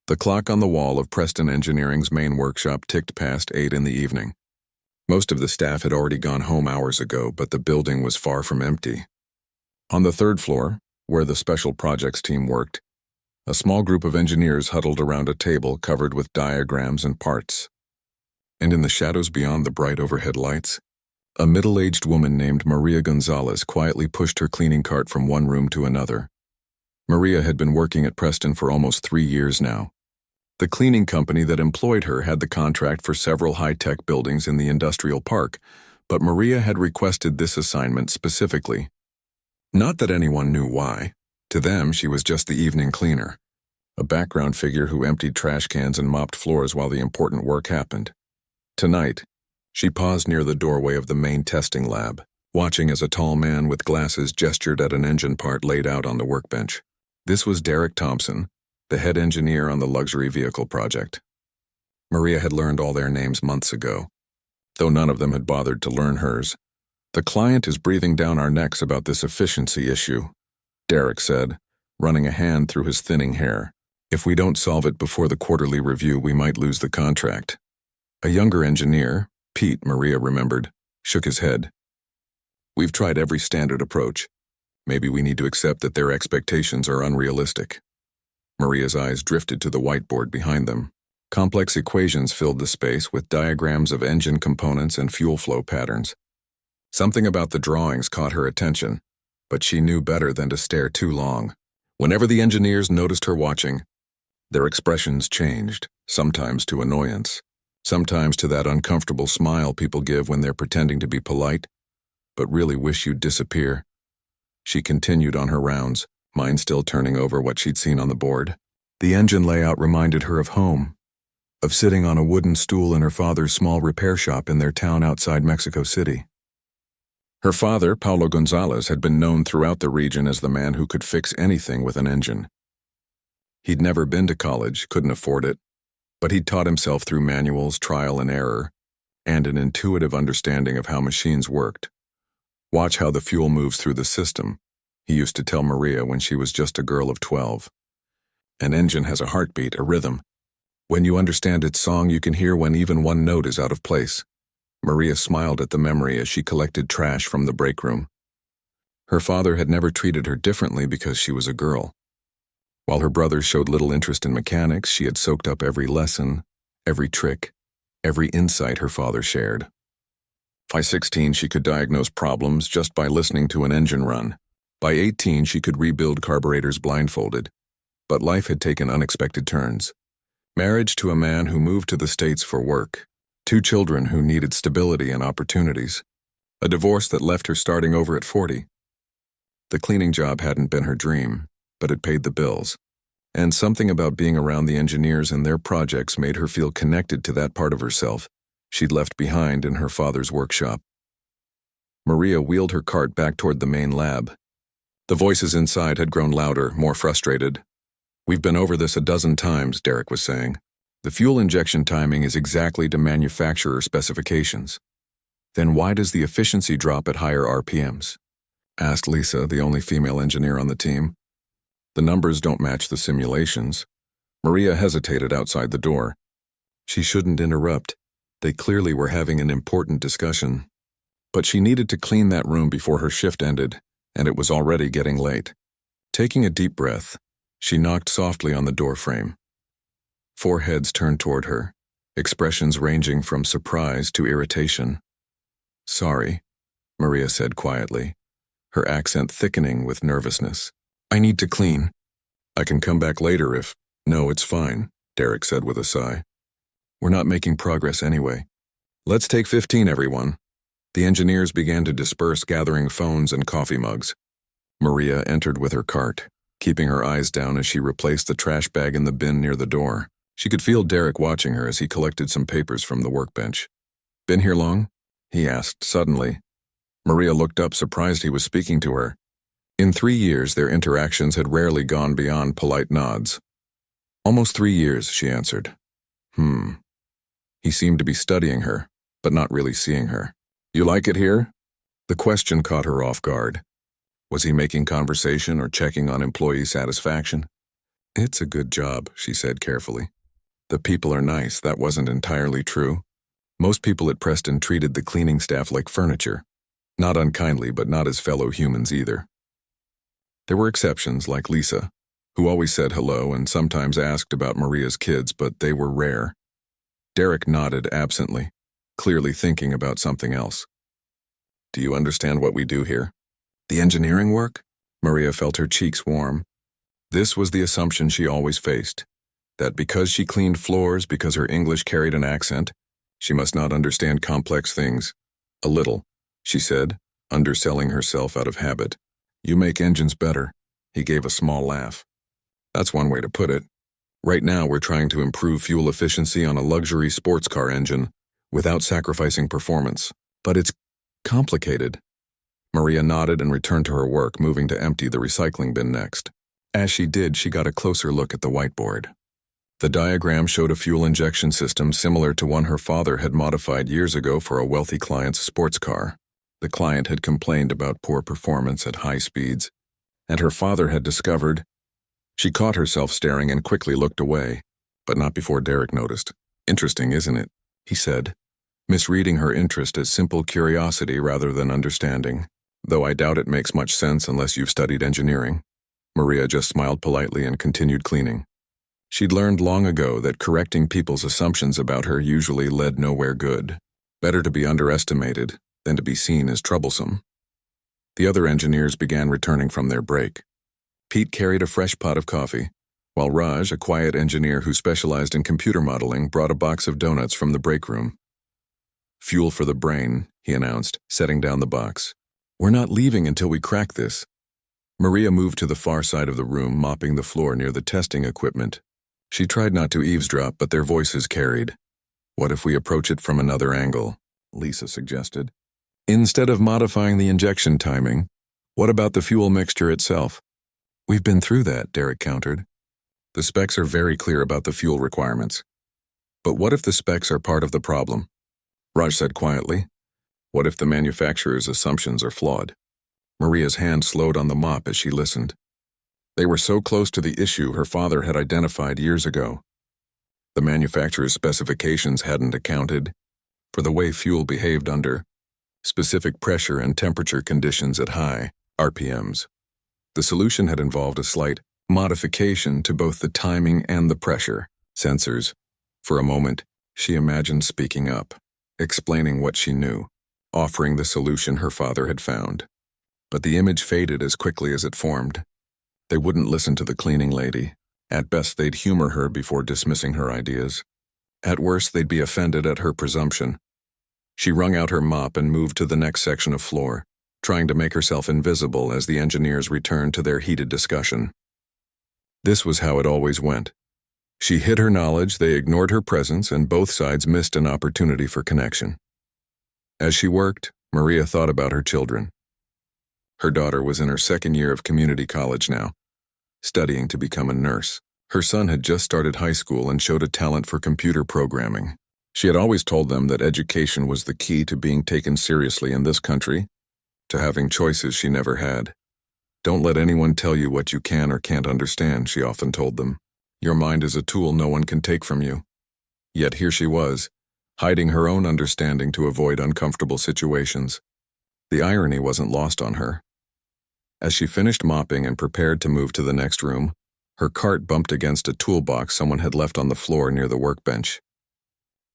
The clock on the wall of Preston Engineering's main workshop ticked past 8 in the evening. Most of the staff had already gone home hours ago, but the building was far from empty. On the third floor, where the special projects team worked, a small group of engineers huddled around a table covered with diagrams and parts. And in the shadows beyond the bright overhead lights, a middle-aged woman named Maria Gonzalez quietly pushed her cleaning cart from one room to another. Maria had been working at Preston for almost 3 years now. The cleaning company that employed her had the contract for several high-tech buildings in the industrial park, but Maria had requested this assignment specifically. Not that anyone knew why. To them, she was just the evening cleaner, a background figure who emptied trash cans and mopped floors while the important work happened. Tonight, she paused near the doorway of the main testing lab, watching as a tall man with glasses gestured at an engine part laid out on the workbench. This was Derek Thompson, the head engineer on the luxury vehicle project. Maria had learned all their names months ago, though none of them had bothered to learn hers. "The client is breathing down our necks about this efficiency issue," Derek said, running a hand through his thinning hair. "If we don't solve it before the quarterly review, we might lose the contract." A younger engineer, Pete, Maria remembered, shook his head. "We've tried every standard approach. Maybe we need to accept that their expectations are unrealistic." Maria's eyes drifted to the whiteboard behind them. Complex equations filled the space with diagrams of engine components and fuel flow patterns. Something about the drawings caught her attention, but she knew better than to stare too long. Whenever the engineers noticed her watching, their expressions changed, sometimes to annoyance, sometimes to that uncomfortable smile people give when they're pretending to be polite, but really wish you'd disappear. She continued on her rounds, mind still turning over what she'd seen on the board. The engine layout reminded her of home, of sitting on a wooden stool in her father's small repair shop in their town outside Mexico City. Her father, Paulo Gonzalez, had been known throughout the region as the man who could fix anything with an engine. He'd never been to college, couldn't afford it, but he'd taught himself through manuals, trial and error, and an intuitive understanding of how machines worked. "Watch how the fuel moves through the system," he used to tell Maria when she was just a girl of 12. "An engine has a heartbeat, a rhythm. When you understand its song, you can hear when even one note is out of place." Maria smiled at the memory as she collected trash from the break room. Her father had never treated her differently because she was a girl. While her brothers showed little interest in mechanics, she had soaked up every lesson, every trick, every insight her father shared. By 16, she could diagnose problems just by listening to an engine run. By 18, she could rebuild carburetors blindfolded. But life had taken unexpected turns. Marriage to a man who moved to the States for work. 2 children who needed stability and opportunities. A divorce that left her starting over at 40. The cleaning job hadn't been her dream, but it paid the bills. And something about being around the engineers and their projects made her feel connected to that part of herself she'd left behind in her father's workshop. Maria wheeled her cart back toward the main lab. The voices inside had grown louder, more frustrated. "We've been over this a dozen times," Derek was saying. "The fuel injection timing is exactly to manufacturer specifications." "Then why does the efficiency drop at higher RPMs?" asked Lisa, the only female engineer on the team. "The numbers don't match the simulations." Maria hesitated outside the door. She shouldn't interrupt. They clearly were having an important discussion. But she needed to clean that room before her shift ended, and it was already getting late. Taking a deep breath, she knocked softly on the door frame. 4 heads turned toward her, expressions ranging from surprise to irritation. "Sorry," Maria said quietly, her accent thickening with nervousness. "I need to clean. I can come back later if—" "No, it's fine," Derek said with a sigh. "We're not making progress anyway. Let's take 15, everyone." The engineers began to disperse, gathering phones and coffee mugs. Maria entered with her cart, keeping her eyes down as she replaced the trash bag in the bin near the door. She could feel Derek watching her as he collected some papers from the workbench. "Been here long?" he asked suddenly. Maria looked up, surprised he was speaking to her. In 3 years, their interactions had rarely gone beyond polite nods. "Almost 3 years," she answered. He seemed to be studying her, but not really seeing her. "You like it here?" The question caught her off guard. Was he making conversation or checking on employee satisfaction? "It's a good job," she said carefully. "The people are nice." That wasn't entirely true. Most people at Preston treated the cleaning staff like furniture. Not unkindly, but not as fellow humans either. There were exceptions, like Lisa, who always said hello and sometimes asked about Maria's kids, but they were rare. Derek nodded absently, clearly thinking about something else. "Do you understand what we do here?" "The engineering work?" Maria felt her cheeks warm. This was the assumption she always faced, that because she cleaned floors, because her English carried an accent, she must not understand complex things. "A little," she said, underselling herself out of habit. "You make engines better." He gave a small laugh. "That's one way to put it. Right now we're trying to improve fuel efficiency on a luxury sports car engine without sacrificing performance. But it's complicated." Maria nodded and returned to her work, moving to empty the recycling bin next. As she did, she got a closer look at the whiteboard. The diagram showed a fuel injection system similar to one her father had modified years ago for a wealthy client's sports car. The client had complained about poor performance at high speeds, and her father had discovered. She caught herself staring and quickly looked away, but not before Derek noticed. "Interesting, isn't it?" he said, misreading her interest as simple curiosity rather than understanding, "though I doubt it makes much sense unless you've studied engineering." Maria just smiled politely and continued cleaning. She'd learned long ago that correcting people's assumptions about her usually led nowhere good. Better to be underestimated than to be seen as troublesome. The other engineers began returning from their break. Pete carried a fresh pot of coffee, while Raj, a quiet engineer who specialized in computer modeling, brought a box of donuts from the break room. "Fuel for the brain," he announced, setting down the box. "We're not leaving until we crack this." Maria moved to the far side of the room, mopping the floor near the testing equipment. She tried not to eavesdrop, but their voices carried. "What if we approach it from another angle?" Lisa suggested. "Instead of modifying the injection timing, what about the fuel mixture itself?" "We've been through that," Derek countered. "The specs are very clear about the fuel requirements. But what if the specs are part of the problem?" Raj said quietly. "What if the manufacturer's assumptions are flawed?" Maria's hand slowed on the mop as she listened. They were so close to the issue her father had identified years ago. The manufacturer's specifications hadn't accounted for the way fuel behaved under specific pressure and temperature conditions at high RPMs. The solution had involved a slight modification to both the timing and the pressure sensors. For a moment, she imagined speaking up, explaining what she knew, offering the solution her father had found. But the image faded as quickly as it formed. They wouldn't listen to the cleaning lady. At best, they'd humor her before dismissing her ideas. At worst, they'd be offended at her presumption. She wrung out her mop and moved to the next section of floor, trying to make herself invisible as the engineers returned to their heated discussion. This was how it always went. She hid her knowledge, they ignored her presence, and both sides missed an opportunity for connection. As she worked, Maria thought about her children. Her daughter was in her second year of community college now, studying to become a nurse. Her son had just started high school and showed a talent for computer programming. She had always told them that education was the key to being taken seriously in this country, to having choices she never had. "Don't let anyone tell you what you can or can't understand," she often told them. "Your mind is a tool no one can take from you." Yet here she was, hiding her own understanding to avoid uncomfortable situations. The irony wasn't lost on her. As she finished mopping and prepared to move to the next room, her cart bumped against a toolbox someone had left on the floor near the workbench.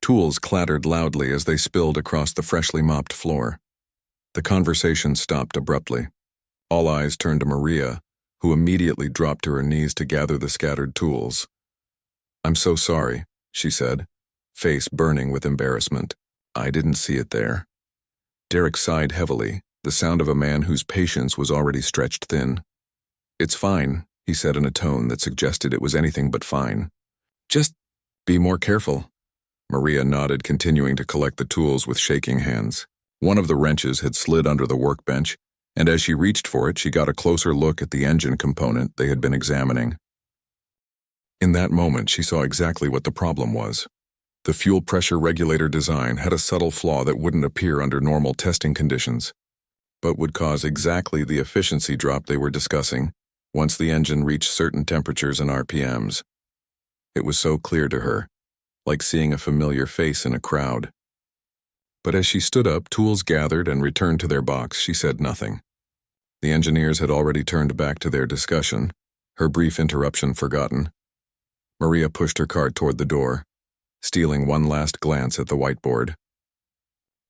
Tools clattered loudly as they spilled across the freshly mopped floor. The conversation stopped abruptly. All eyes turned to Maria, who immediately dropped to her knees to gather the scattered tools. "I'm so sorry," she said, face burning with embarrassment. "I didn't see it there." Derek sighed heavily, the sound of a man whose patience was already stretched thin. "It's fine," he said in a tone that suggested it was anything but fine. "Just be more careful." Maria nodded, continuing to collect the tools with shaking hands. One of the wrenches had slid under the workbench, and as she reached for it, she got a closer look at the engine component they had been examining. In that moment, she saw exactly what the problem was. The fuel pressure regulator design had a subtle flaw that wouldn't appear under normal testing conditions, but would cause exactly the efficiency drop they were discussing once the engine reached certain temperatures and RPMs. It was so clear to her, like seeing a familiar face in a crowd. But as she stood up, tools gathered, and returned to their box, she said nothing. The engineers had already turned back to their discussion, her brief interruption forgotten. Maria pushed her cart toward the door, stealing one last glance at the whiteboard.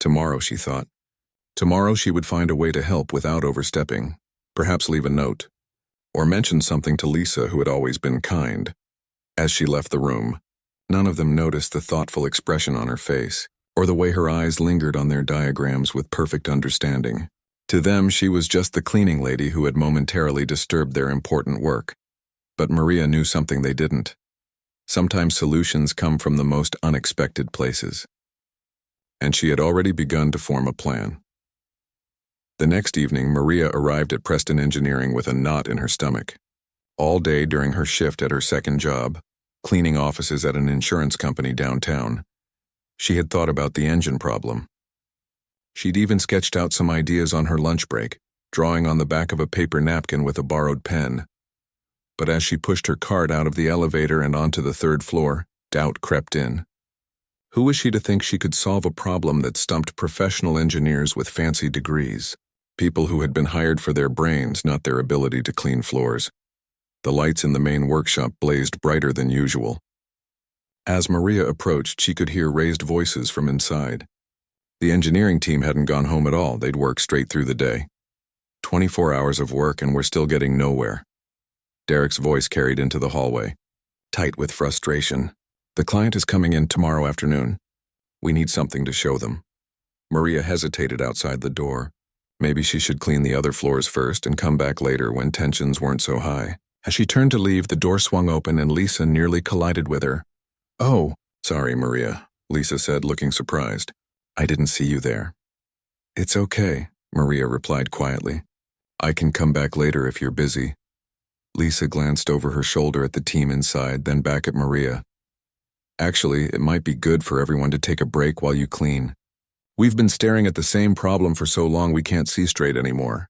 Tomorrow, she thought. Tomorrow she would find a way to help without overstepping, perhaps leave a note, or mention something to Lisa, who had always been kind. As she left the room, none of them noticed the thoughtful expression on her face, or the way her eyes lingered on their diagrams with perfect understanding. To them, she was just the cleaning lady who had momentarily disturbed their important work. But Maria knew something they didn't. Sometimes solutions come from the most unexpected places. And she had already begun to form a plan. The next evening, Maria arrived at Preston Engineering with a knot in her stomach. All day during her shift at her second job, cleaning offices at an insurance company downtown, she had thought about the engine problem. She'd even sketched out some ideas on her lunch break, drawing on the back of a paper napkin with a borrowed pen. But as she pushed her cart out of the elevator and onto the third floor, doubt crept in. Who was she to think she could solve a problem that stumped professional engineers with fancy degrees? People who had been hired for their brains, not their ability to clean floors. The lights in the main workshop blazed brighter than usual. As Maria approached, she could hear raised voices from inside. The engineering team hadn't gone home at all. They'd worked straight through the day. 24 hours of work, and we're still getting nowhere. Derek's voice carried into the hallway, tight with frustration. The client is coming in tomorrow afternoon. We need something to show them. Maria hesitated outside the door. Maybe she should clean the other floors first and come back later when tensions weren't so high. As she turned to leave, the door swung open and Lisa nearly collided with her. "Oh, sorry, Maria," Lisa said, looking surprised. "I didn't see you there." "It's okay," Maria replied quietly. "I can come back later if you're busy." Lisa glanced over her shoulder at the team inside, then back at Maria. "Actually, it might be good for everyone to take a break while you clean. We've been staring at the same problem for so long we can't see straight anymore."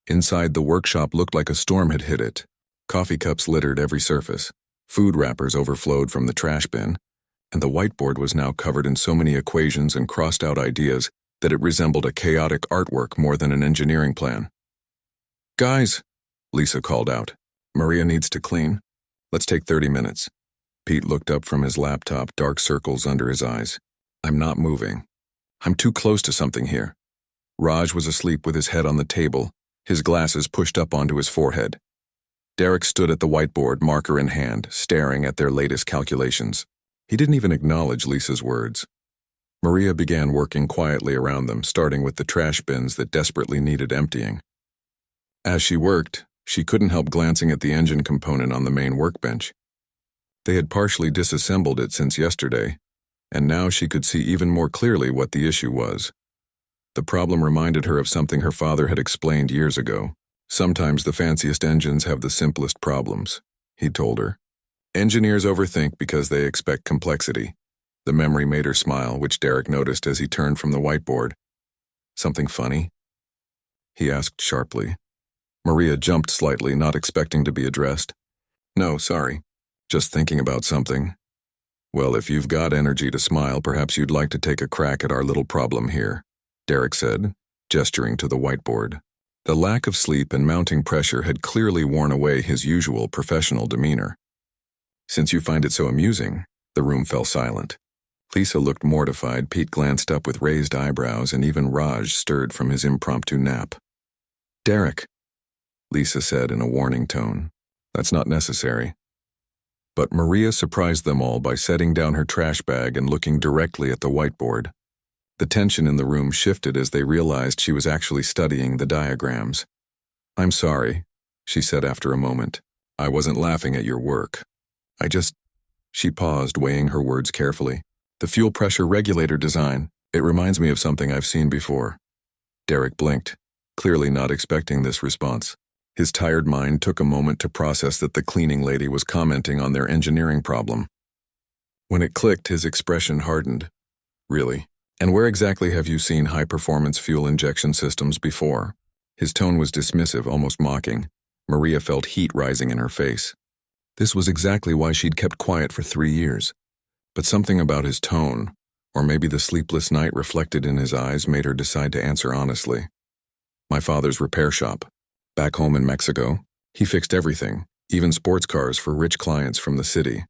Inside, the workshop looked like a storm had hit it. Coffee cups littered every surface. Food wrappers overflowed from the trash bin, and the whiteboard was now covered in so many equations and crossed-out ideas that it resembled a chaotic artwork more than an engineering plan. "Guys," Lisa called out, "Maria needs to clean. Let's take 30 minutes. Pete looked up from his laptop, dark circles under his eyes. "I'm not moving. I'm too close to something here." Raj was asleep with his head on the table, his glasses pushed up onto his forehead. Derek stood at the whiteboard, marker in hand, staring at their latest calculations. He didn't even acknowledge Lisa's words. Maria began working quietly around them, starting with the trash bins that desperately needed emptying. As she worked, she couldn't help glancing at the engine component on the main workbench. They had partially disassembled it since yesterday, and now she could see even more clearly what the issue was. The problem reminded her of something her father had explained years ago. "Sometimes the fanciest engines have the simplest problems," he told her. "Engineers overthink because they expect complexity." The memory made her smile, which Derek noticed as he turned from the whiteboard. "Something funny?" he asked sharply. Maria jumped slightly, not expecting to be addressed. "No, sorry. Just thinking about something." "Well, if you've got energy to smile, perhaps you'd like to take a crack at our little problem here," Derek said, gesturing to the whiteboard. The lack of sleep and mounting pressure had clearly worn away his usual professional demeanor. "Since you find it so amusing," the room fell silent. Lisa looked mortified, Pete glanced up with raised eyebrows, and even Raj stirred from his impromptu nap. "Derek," Lisa said in a warning tone, "that's not necessary." But Maria surprised them all by setting down her trash bag and looking directly at the whiteboard. The tension in the room shifted as they realized she was actually studying the diagrams. "I'm sorry," she said after a moment. "I wasn't laughing at your work. She paused, weighing her words carefully. "The fuel pressure regulator design, it reminds me of something I've seen before." Derek blinked, clearly not expecting this response. His tired mind took a moment to process that the cleaning lady was commenting on their engineering problem. When it clicked, his expression hardened. "Really? And where exactly have you seen high-performance fuel injection systems before?" His tone was dismissive, almost mocking. Maria felt heat rising in her face. This was exactly why she'd kept quiet for 3 years. But something about his tone, or maybe the sleepless night reflected in his eyes, made her decide to answer honestly. My father's repair shop. Back home in Mexico, he fixed everything, even sports cars for rich clients from the city.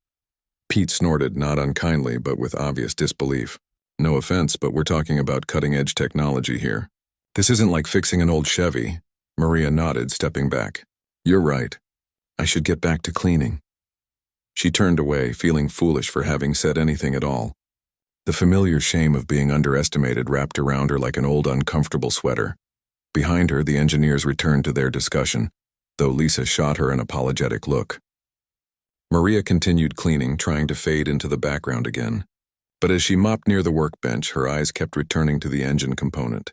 Pete snorted, not unkindly, but with obvious disbelief. No offense, but we're talking about cutting-edge technology here. This isn't like fixing an old Chevy. Maria nodded, stepping back. You're right. I should get back to cleaning. She turned away, feeling foolish for having said anything at all. The familiar shame of being underestimated wrapped around her like an old uncomfortable sweater. Behind her, the engineers returned to their discussion, though Lisa shot her an apologetic look. Maria continued cleaning, trying to fade into the background again. But as she mopped near the workbench, her eyes kept returning to the engine component.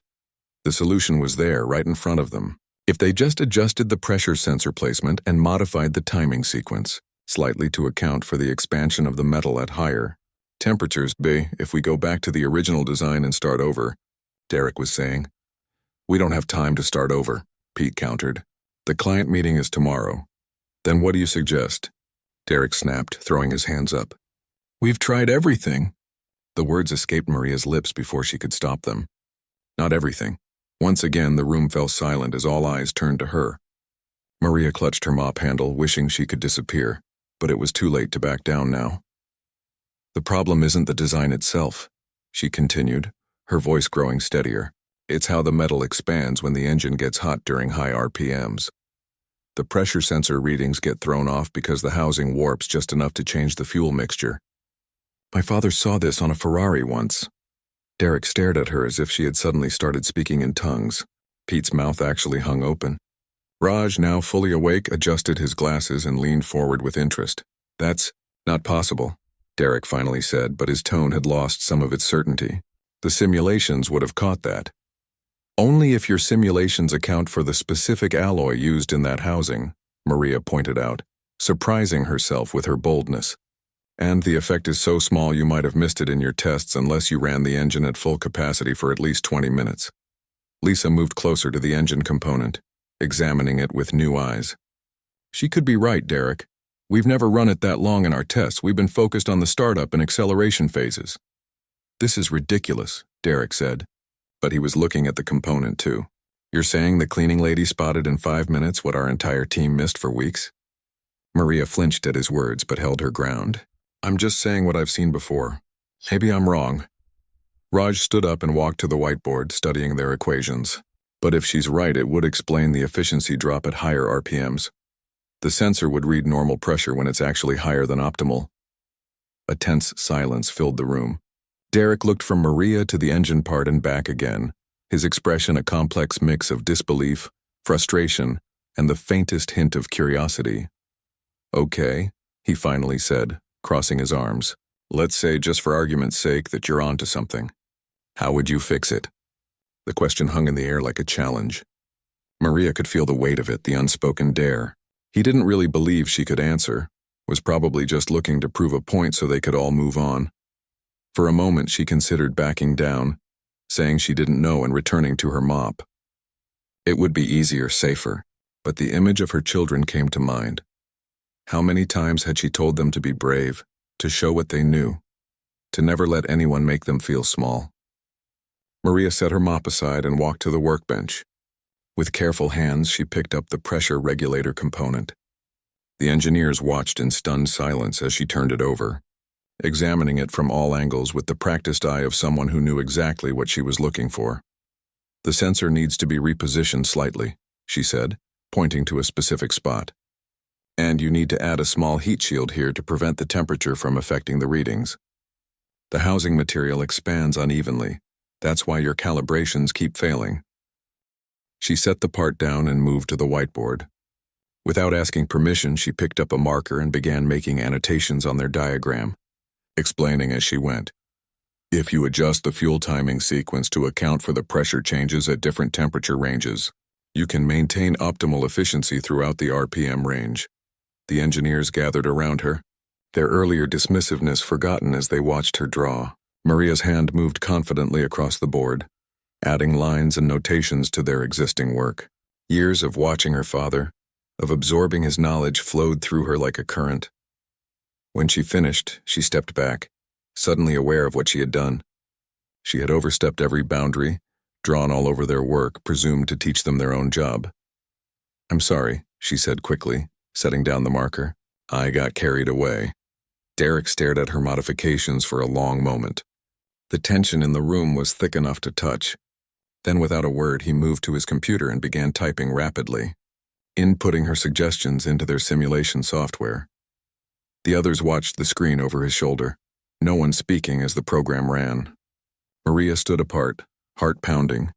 The solution was there, right in front of them. If they just adjusted the pressure sensor placement and modified the timing sequence, slightly to account for the expansion of the metal at higher temperatures. If we go back to the original design and start over, Derek was saying. We don't have time to start over, Pete countered. The client meeting is tomorrow. Then what do you suggest? Derek snapped, throwing his hands up. We've tried everything. The words escaped Maria's lips before she could stop them. Not everything. Once again, the room fell silent as all eyes turned to her. Maria clutched her mop handle, wishing she could disappear, but it was too late to back down now. The problem isn't the design itself, she continued, her voice growing steadier. It's how the metal expands when the engine gets hot during high RPMs. The pressure sensor readings get thrown off because the housing warps just enough to change the fuel mixture. My father saw this on a Ferrari once. Derek stared at her as if she had suddenly started speaking in tongues. Pete's mouth actually hung open. Raj, now fully awake, adjusted his glasses and leaned forward with interest. That's not possible, Derek finally said, but his tone had lost some of its certainty. The simulations would have caught that. Only if your simulations account for the specific alloy used in that housing, Maria pointed out, surprising herself with her boldness. And the effect is so small you might have missed it in your tests unless you ran the engine at full capacity for at least 20 minutes. Lisa moved closer to the engine component, examining it with new eyes. She could be right, Derek. We've never run it that long in our tests. We've been focused on the startup and acceleration phases. This is ridiculous, Derek said. But he was looking at the component too. You're saying the cleaning lady spotted in 5 minutes what our entire team missed for weeks? Maria flinched at his words but held her ground. I'm just saying what I've seen before. Maybe I'm wrong. Raj stood up and walked to the whiteboard, studying their equations. But if she's right, it would explain the efficiency drop at higher RPMs. The sensor would read normal pressure when it's actually higher than optimal. A tense silence filled the room. Derek looked from Maria to the engine part and back again, his expression a complex mix of disbelief, frustration, and the faintest hint of curiosity. Okay, he finally said, crossing his arms. Let's say, just for argument's sake, that you're onto something. How would you fix it? The question hung in the air like a challenge. Maria could feel the weight of it, the unspoken dare. He didn't really believe she could answer, was probably just looking to prove a point so they could all move on. For a moment she considered backing down, saying she didn't know and returning to her mop. It would be easier, safer, but the image of her children came to mind. How many times had she told them to be brave, to show what they knew, to never let anyone make them feel small? Maria set her mop aside and walked to the workbench. With careful hands, she picked up the pressure regulator component. The engineers watched in stunned silence as she turned it over, examining it from all angles with the practiced eye of someone who knew exactly what she was looking for. The sensor needs to be repositioned slightly, she said, pointing to a specific spot. And you need to add a small heat shield here to prevent the temperature from affecting the readings. The housing material expands unevenly. That's why your calibrations keep failing. She set the part down and moved to the whiteboard. Without asking permission, she picked up a marker and began making annotations on their diagram, explaining as she went. If you adjust the fuel timing sequence to account for the pressure changes at different temperature ranges, you can maintain optimal efficiency throughout the RPM range. The engineers gathered around her, their earlier dismissiveness forgotten as they watched her draw. Maria's hand moved confidently across the board, adding lines and notations to their existing work. Years of watching her father, of absorbing his knowledge flowed through her like a current. When she finished, she stepped back, suddenly aware of what she had done. She had overstepped every boundary, drawn all over their work, presumed to teach them their own job. "I'm sorry," she said quickly, setting down the marker. "I got carried away." Derek stared at her modifications for a long moment. The tension in the room was thick enough to touch. Then without a word, he moved to his computer and began typing rapidly, inputting her suggestions into their simulation software. The others watched the screen over his shoulder, no one speaking as the program ran. Maria stood apart, heart pounding,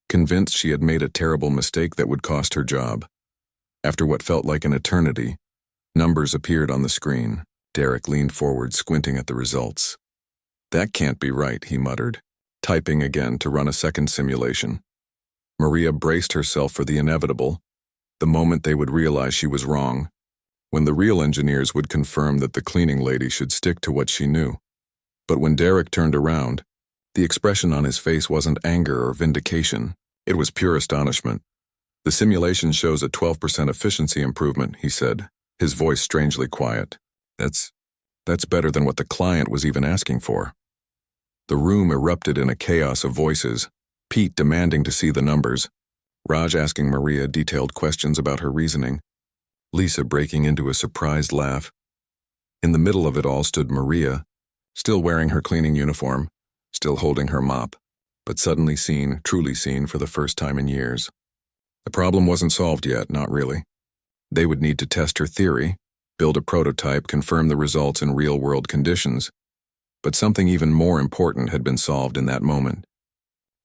convinced she had made a terrible mistake that would cost her job. After what felt like an eternity, numbers appeared on the screen. Derek leaned forward, squinting at the results. "That can't be right," he muttered, typing again to run a second simulation. Maria braced herself for the inevitable, the moment they would realize she was wrong, when the real engineers would confirm that the cleaning lady should stick to what she knew. But when Derek turned around, the expression on his face wasn't anger or vindication, it was pure astonishment. "The simulation shows a 12% efficiency improvement," he said, his voice strangely quiet. That's better than what the client was even asking for." The room erupted in a chaos of voices, Pete demanding to see the numbers, Raj asking Maria detailed questions about her reasoning, Lisa breaking into a surprised laugh. In the middle of it all stood Maria, still wearing her cleaning uniform, still holding her mop, but suddenly seen, truly seen for the first time in years. The problem wasn't solved yet, not really. They would need to test her theory, build a prototype, confirm the results in real-world conditions. But something even more important had been solved in that moment.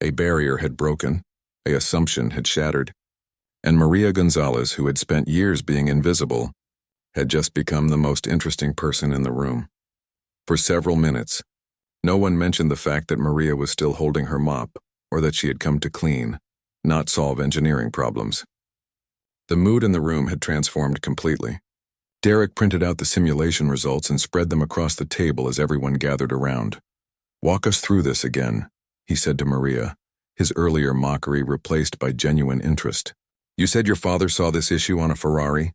A barrier had broken, an assumption had shattered, and Maria Gonzalez, who had spent years being invisible, had just become the most interesting person in the room. For several minutes, no one mentioned the fact that Maria was still holding her mop, or that she had come to clean, not solve engineering problems. The mood in the room had transformed completely. Derek printed out the simulation results and spread them across the table as everyone gathered around. "Walk us through this again," he said to Maria, his earlier mockery replaced by genuine interest. "You said your father saw this issue on a Ferrari?"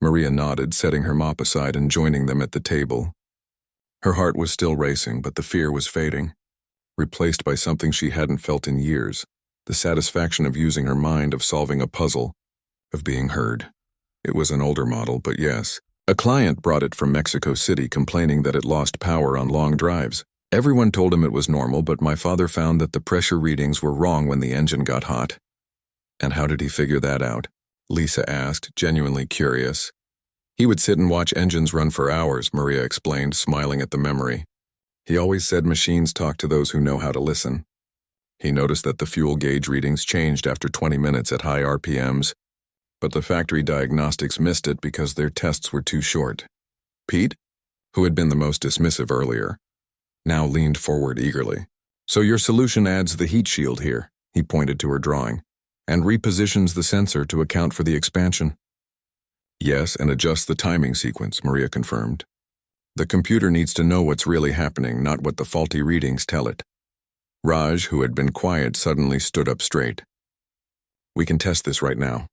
Maria nodded, setting her mop aside and joining them at the table. Her heart was still racing, but the fear was fading, replaced by something she hadn't felt in years, the satisfaction of using her mind, of solving a puzzle, of being heard. It was an older model, but yes. A client brought it from Mexico City complaining that it lost power on long drives. Everyone told him it was normal, but my father found that the pressure readings were wrong when the engine got hot. "And how did he figure that out?" Lisa asked, genuinely curious. "He would sit and watch engines run for hours," Maria explained, smiling at the memory. "He always said machines talk to those who know how to listen." He noticed that the fuel gauge readings changed after 20 minutes at high RPMs, but the factory diagnostics missed it because their tests were too short. Pete, who had been the most dismissive earlier, now leaned forward eagerly. "So your solution adds the heat shield here," he pointed to her drawing, "and repositions the sensor to account for the expansion." "Yes, and adjusts the timing sequence," Maria confirmed. "The computer needs to know what's really happening, not what the faulty readings tell it." Raj, who had been quiet, suddenly stood up straight. "We can test this right now.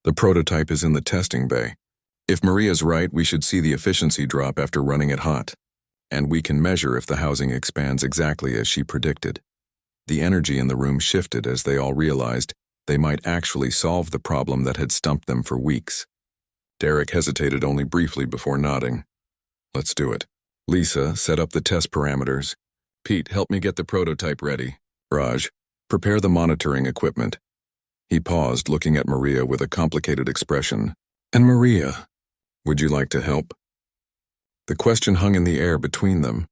The prototype is in the testing bay. If Maria's right, we should see the efficiency drop after running it hot. And we can measure if the housing expands exactly as she predicted." The energy in the room shifted as they all realized they might actually solve the problem that had stumped them for weeks. Derek hesitated only briefly before nodding. "Let's do it." Lisa set up the test parameters. "Pete, help me get the prototype ready. Raj, prepare the monitoring equipment." He paused, looking at Maria with a complicated expression. "And Maria, would you like to help?" The question hung in the air between them.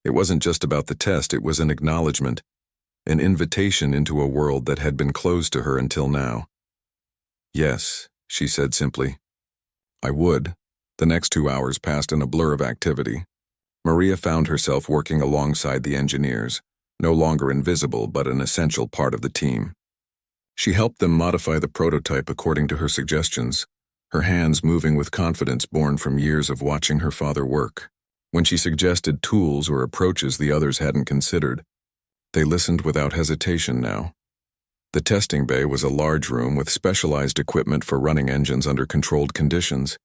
It wasn't just about the test, it was an acknowledgement, an invitation into a world that had been closed to her until now. "Yes," she said simply. "I would." The next 2 hours passed in a blur of activity. Maria found herself working alongside the engineers, no longer invisible but an essential part of the team. She helped them modify the prototype according to her suggestions, her hands moving with confidence born from years of watching her father work. When she suggested tools or approaches the others hadn't considered, they listened without hesitation now. The testing bay was a large room with specialized equipment for running engines under controlled conditions.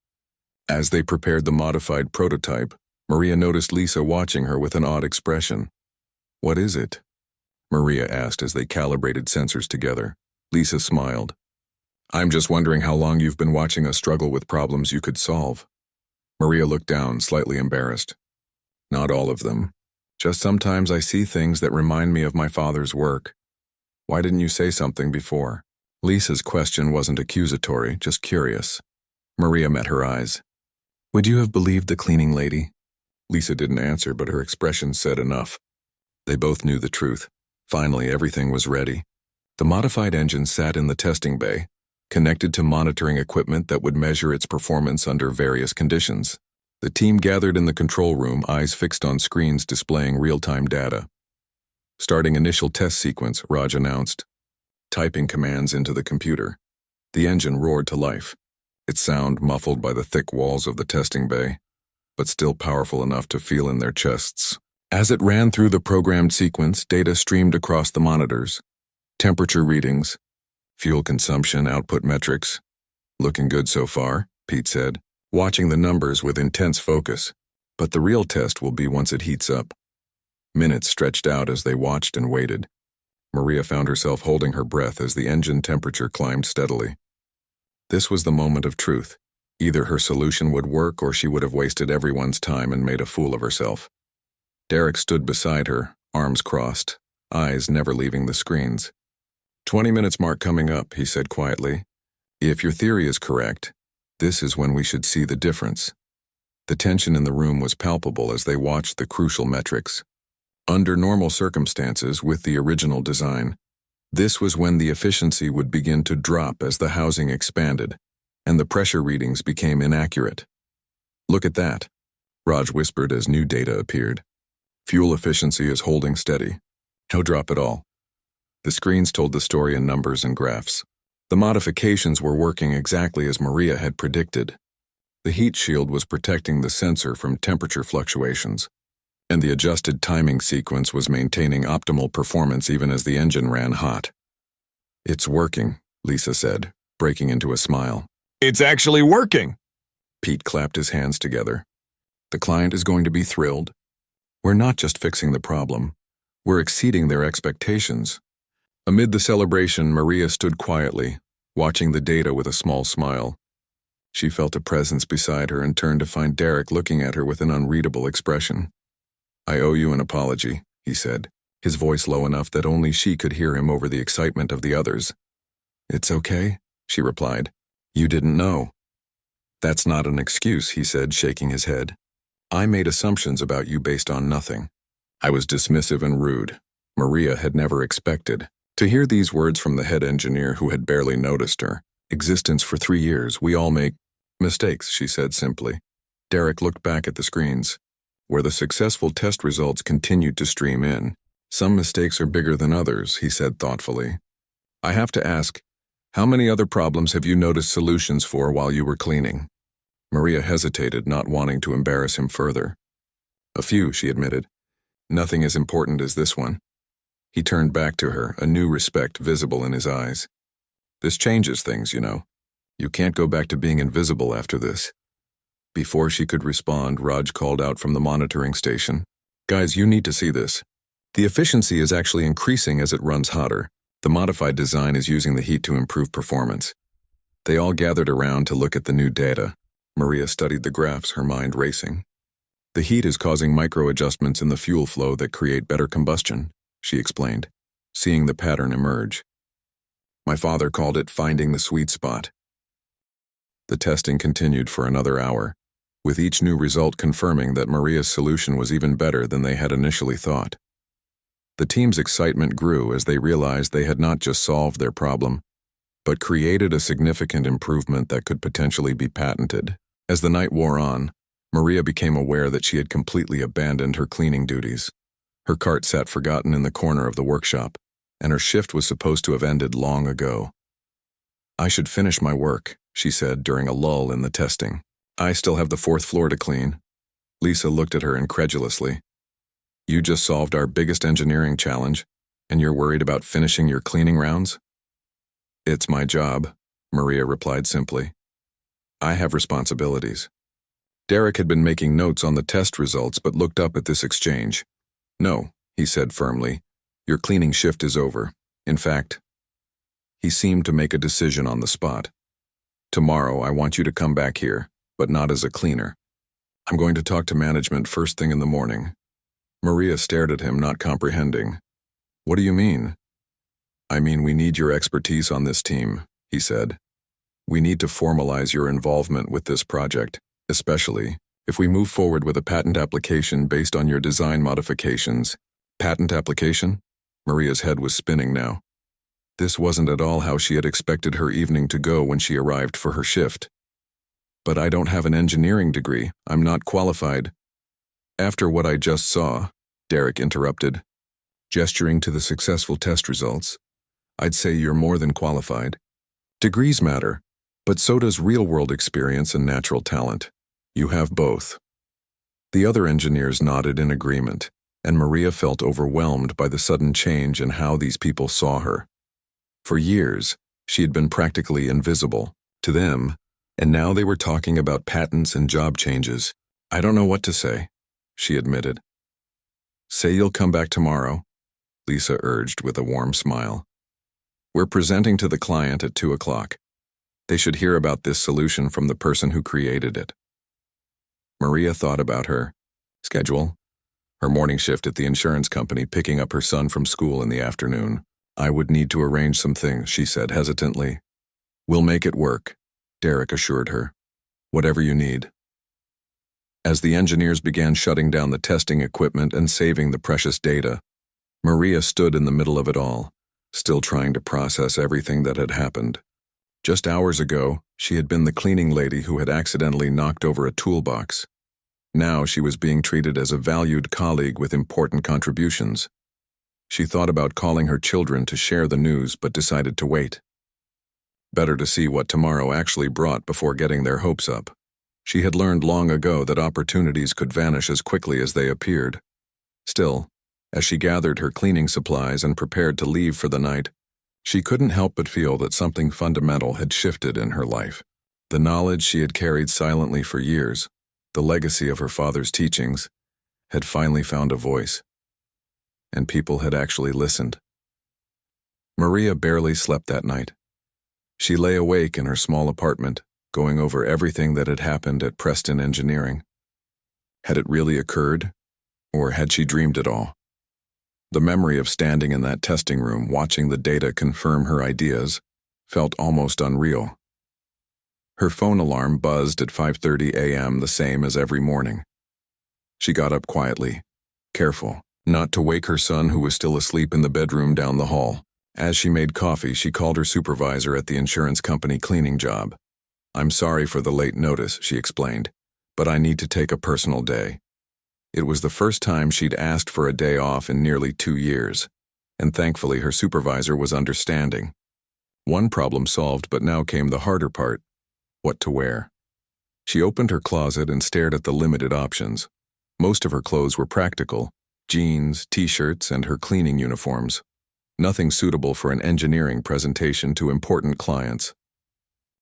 As they prepared the modified prototype, Maria noticed Lisa watching her with an odd expression. "What is it?" Maria asked as they calibrated sensors together. Lisa smiled. "I'm just wondering how long you've been watching us struggle with problems you could solve." Maria looked down, slightly embarrassed. "Not all of them. Just sometimes I see things that remind me of my father's work. Why didn't you say something before?" Lisa's question wasn't accusatory, just curious. Maria met her eyes. "Would you have believed the cleaning lady?" Lisa didn't answer, but her expression said enough. They both knew the truth. Finally, everything was ready. The modified engine sat in the testing bay, connected to monitoring equipment that would measure its performance under various conditions. The team gathered in the control room, eyes fixed on screens displaying real-time data. Starting initial test sequence, Raj announced, typing commands into the computer. The engine roared to life, its sound muffled by the thick walls of the testing bay, but still powerful enough to feel in their chests. As it ran through the programmed sequence, data streamed across the monitors. Temperature readings, fuel consumption, output metrics. "Looking good so far," Pete said, watching the numbers with intense focus. "But the real test will be once it heats up." Minutes stretched out as they watched and waited. Maria found herself holding her breath as the engine temperature climbed steadily. This was the moment of truth. Either her solution would work or she would have wasted everyone's time and made a fool of herself. Derek stood beside her, arms crossed, eyes never leaving the screens. 20 minutes mark coming up," he said quietly. "If your theory is correct, this is when we should see the difference." The tension in the room was palpable as they watched the crucial metrics. Under normal circumstances, with the original design, this was when the efficiency would begin to drop as the housing expanded, and the pressure readings became inaccurate. "Look at that," Raj whispered as new data appeared. "Fuel efficiency is holding steady. No drop at all." The screens told the story in numbers and graphs. The modifications were working exactly as Maria had predicted. The heat shield was protecting the sensor from temperature fluctuations, and the adjusted timing sequence was maintaining optimal performance even as the engine ran hot. "It's working," Lisa said, breaking into a smile. "It's actually working!" Pete clapped his hands together. "The client is going to be thrilled. We're not just fixing the problem, we're exceeding their expectations." Amid the celebration, Maria stood quietly, watching the data with a small smile. She felt a presence beside her and turned to find Derek looking at her with an unreadable expression. "I owe you an apology," he said, his voice low enough that only she could hear him over the excitement of the others. "It's okay," she replied. "You didn't know." "That's not an excuse," he said, shaking his head. "I made assumptions about you based on nothing." I was dismissive and rude. Maria had never expected to hear these words from the head engineer who had barely noticed her. "Existence for 3 years, we all make mistakes," she said simply. Derek looked back at the screens, where the successful test results continued to stream in. "Some mistakes are bigger than others," he said thoughtfully. "I have to ask, how many other problems have you noticed solutions for while you were cleaning?" Maria hesitated, not wanting to embarrass him further. "A few," she admitted. "Nothing as important as this one." He turned back to her, a new respect visible in his eyes. "This changes things, you know. You can't go back to being invisible after this." Before she could respond, Raj called out from the monitoring station. "Guys, you need to see this. The efficiency is actually increasing as it runs hotter. The modified design is using the heat to improve performance." They all gathered around to look at the new data. Maria studied the graphs, her mind racing. "The heat is causing micro-adjustments in the fuel flow that create better combustion," she explained, seeing the pattern emerge. "My father called it finding the sweet spot." The testing continued for another hour, with each new result confirming that Maria's solution was even better than they had initially thought. The team's excitement grew as they realized they had not just solved their problem, but created a significant improvement that could potentially be patented. As the night wore on, Maria became aware that she had completely abandoned her cleaning duties. Her cart sat forgotten in the corner of the workshop, and her shift was supposed to have ended long ago. "I should finish my work," she said during a lull in the testing. "I still have the 4th floor to clean." Lisa looked at her incredulously. "You just solved our biggest engineering challenge, and you're worried about finishing your cleaning rounds?" It's my job, Maria replied simply. I have responsibilities. Derek had been making notes on the test results but looked up at this exchange. No, he said firmly. Your cleaning shift is over. In fact, he seemed to make a decision on the spot. Tomorrow I want you to come back here, but not as a cleaner. I'm going to talk to management first thing in the morning. Maria stared at him, not comprehending. What do you mean? I mean, we need your expertise on this team, he said. We need to formalize your involvement with this project, especially if we move forward with a patent application based on your design modifications. Patent application? Maria's head was spinning now. This wasn't at all how she had expected her evening to go when she arrived for her shift. But I don't have an engineering degree. I'm not qualified. After what I just saw, Derek interrupted, gesturing to the successful test results, I'd say you're more than qualified. Degrees matter, but so does real-world experience and natural talent. You have both. The other engineers nodded in agreement, and Maria felt overwhelmed by the sudden change in how these people saw her. For years, she had been practically invisible to them, and now they were talking about patents and job changes. I don't know what to say, she admitted. Say you'll come back tomorrow, Lisa urged with a warm smile. We're presenting to the client at 2 o'clock. They should hear about this solution from the person who created it. Maria thought about her schedule, her morning shift at the insurance company, picking up her son from school in the afternoon. I would need to arrange some things, she said hesitantly. We'll make it work, Derek assured her. Whatever you need. As the engineers began shutting down the testing equipment and saving the precious data, Maria stood in the middle of it all, still trying to process everything that had happened. Just hours ago, she had been the cleaning lady who had accidentally knocked over a toolbox. Now she was being treated as a valued colleague with important contributions. She thought about calling her children to share the news but decided to wait. Better to see what tomorrow actually brought before getting their hopes up. She had learned long ago that opportunities could vanish as quickly as they appeared. Still, as she gathered her cleaning supplies and prepared to leave for the night, she couldn't help but feel that something fundamental had shifted in her life. The knowledge she had carried silently for years, the legacy of her father's teachings, had finally found a voice. And people had actually listened. Maria barely slept that night. She lay awake in her small apartment, going over everything that had happened at Preston Engineering. Had it really occurred, or had she dreamed it all? The memory of standing in that testing room, watching the data confirm her ideas, felt almost unreal. Her phone alarm buzzed at 5:30 a.m., the same as every morning. She got up quietly, careful not to wake her son, who was still asleep in the bedroom down the hall. As she made coffee, she called her supervisor at the insurance company cleaning job. I'm sorry for the late notice, she explained, but I need to take a personal day. It was the first time she'd asked for a day off in nearly 2 years, and thankfully her supervisor was understanding. One problem solved, but now came the harder part: what to wear. She opened her closet and stared at the limited options. Most of her clothes were practical: jeans, t-shirts, and her cleaning uniforms. Nothing suitable for an engineering presentation to important clients.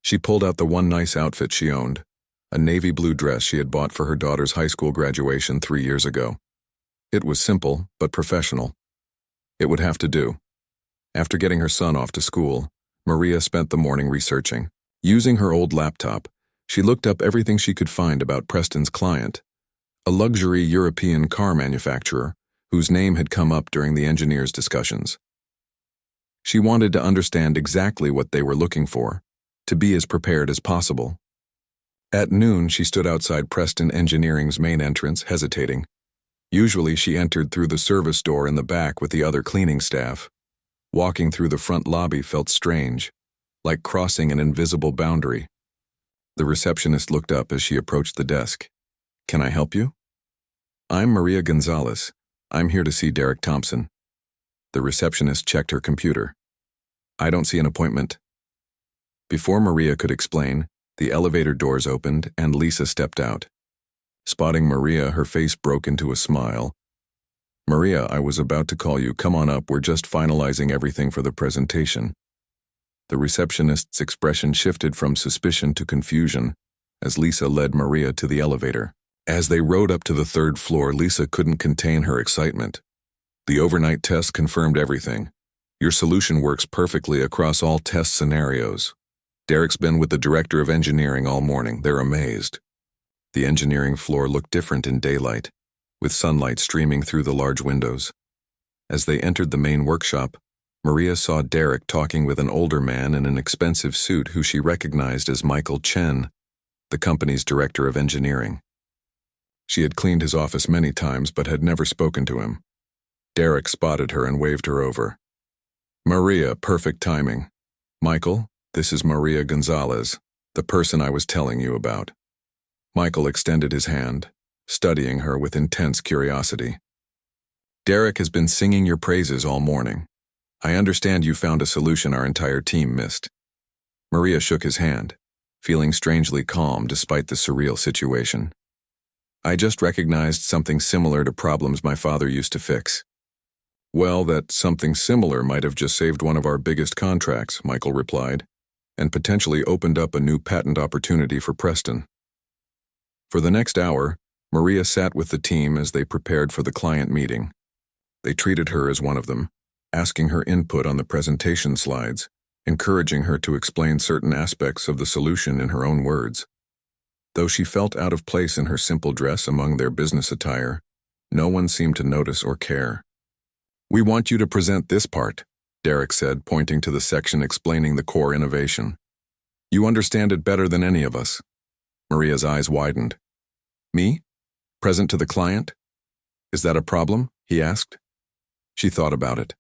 She pulled out the one nice outfit she owned, a navy blue dress she had bought for her daughter's high school graduation 3 years ago. It was simple, but professional. It would have to do. After getting her son off to school, Maria spent the morning researching. Using her old laptop, she looked up everything she could find about Preston's client, a luxury European car manufacturer whose name had come up during the engineers' discussions. She wanted to understand exactly what they were looking for, to be as prepared as possible. At noon, she stood outside Preston Engineering's main entrance, hesitating. Usually, she entered through the service door in the back with the other cleaning staff. Walking through the front lobby felt strange, like crossing an invisible boundary. The receptionist looked up as she approached the desk. Can I help you? I'm Maria Gonzalez. I'm here to see Derek Thompson. The receptionist checked her computer. I don't see an appointment. Before Maria could explain, the elevator doors opened and Lisa stepped out. Spotting Maria, her face broke into a smile. Maria, I was about to call you. Come on up, we're just finalizing everything for the presentation. The receptionist's expression shifted from suspicion to confusion as Lisa led Maria to the elevator. As they rode up to the third floor, Lisa couldn't contain her excitement. The overnight test confirmed everything. Your solution works perfectly across all test scenarios. Derek's been with the director of engineering all morning. They're amazed. The engineering floor looked different in daylight, with sunlight streaming through the large windows. As they entered the main workshop, Maria saw Derek talking with an older man in an expensive suit who she recognized as Michael Chen, the company's director of engineering. She had cleaned his office many times but had never spoken to him. Derek spotted her and waved her over. "Maria, perfect timing. Michael, this is Maria Gonzalez, the person I was telling you about." Michael extended his hand, studying her with intense curiosity. "Derek has been singing your praises all morning. I understand you found a solution our entire team missed." Maria shook his hand, feeling strangely calm despite the surreal situation. "I just recognized something similar to problems my father used to fix." "Well, that something similar might have just saved one of our biggest contracts," Michael replied, "and potentially opened up a new patent opportunity for Preston." For the next hour, Maria sat with the team as they prepared for the client meeting. They treated her as one of them, asking her input on the presentation slides, encouraging her to explain certain aspects of the solution in her own words. Though she felt out of place in her simple dress among their business attire, no one seemed to notice or care. "We want you to present this part," Derek said, pointing to the section explaining the core innovation. "You understand it better than any of us." Maria's eyes widened. "Me? Present to the client? Is that a problem?" he asked. She thought about it.